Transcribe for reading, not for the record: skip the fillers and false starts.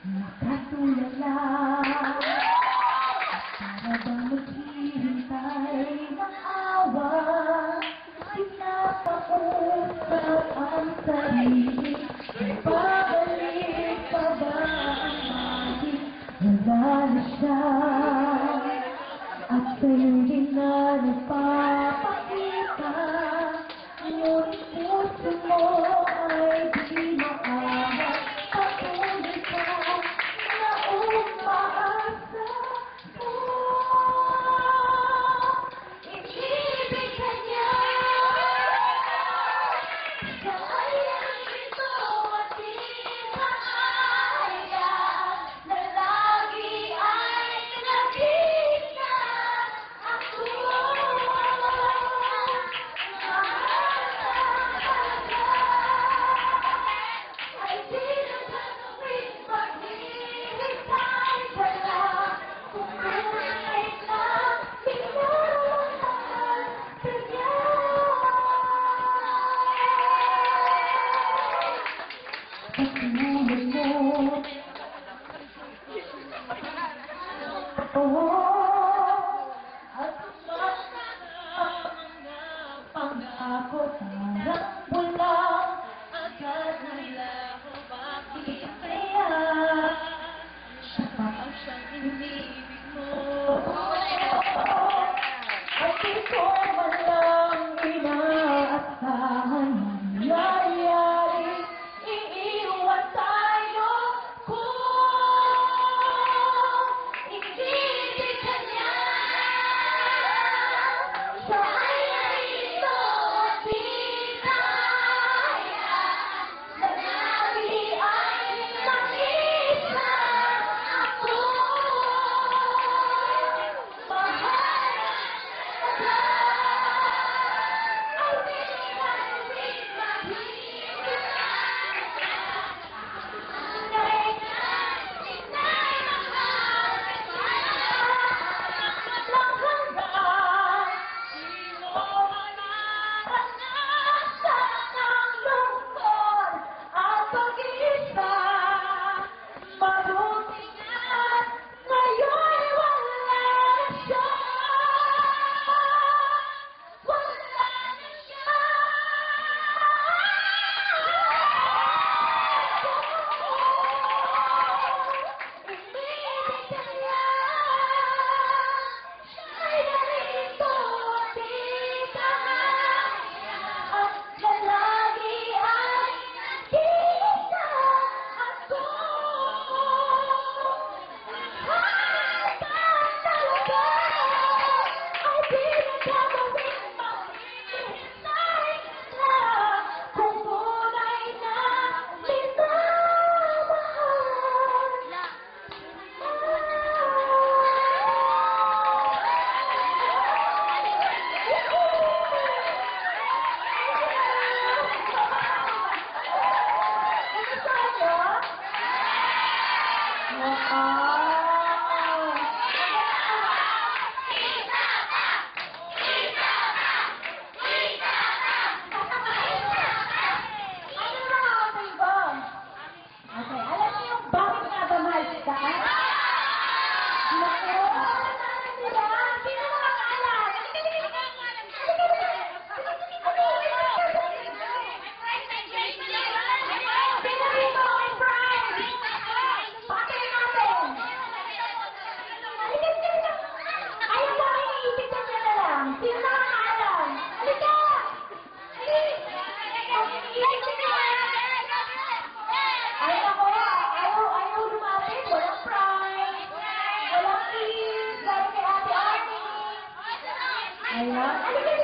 Nakatulala, para bang maghihintay ng awa, pinapakausap ang sarili, babalik pa ba ang ating wala na siya, at sa'yo din na nagpapakita, ngunit puso mo ay di maawa. Patuloy ka na umaasa mo. Inibig ka niya. Sayang ito at di kaya na lagi ay nakita ako. Ay di na gagawin maghihintay ka lang kung tunay na minamahal ka niya. Patuloy mo, at mga pangako parang walang agad nila. Bakit kaya siya pa ang siyang inibig mo? At ito man lang inaasahan nangyayari, iiwan tayo kung inibig ka niya. Sayang ito at di kaya na lagi ay makita ako. Mahal ka, ay di na gawin maghihintay ka. Tunay na minamahal ka lang hanggang di mo maranasan ang lungkot at pag-iisa. Mabuti nga't ngayon'y wala na siya. Wala na siya. Inibig ka niya. Sayang ito at di kaya at na lagi ay nakita ako. Mahal ka talaga, ay di na gagawin maghihintay ka lang kung tunay na Okay, alam niyo bakit nga ba mahal kita? Naku, diba? Sino makakaalam? Sino rito ang friend? Pakinggan natin. Halika. Ayaw mo rin iisip niya na lang. Sino nakakaalam? Halika! Ay ako, ayaw lumapit. Walang pride. Walang kiss. Dahil kay Ate Arnie. Ayan. Halika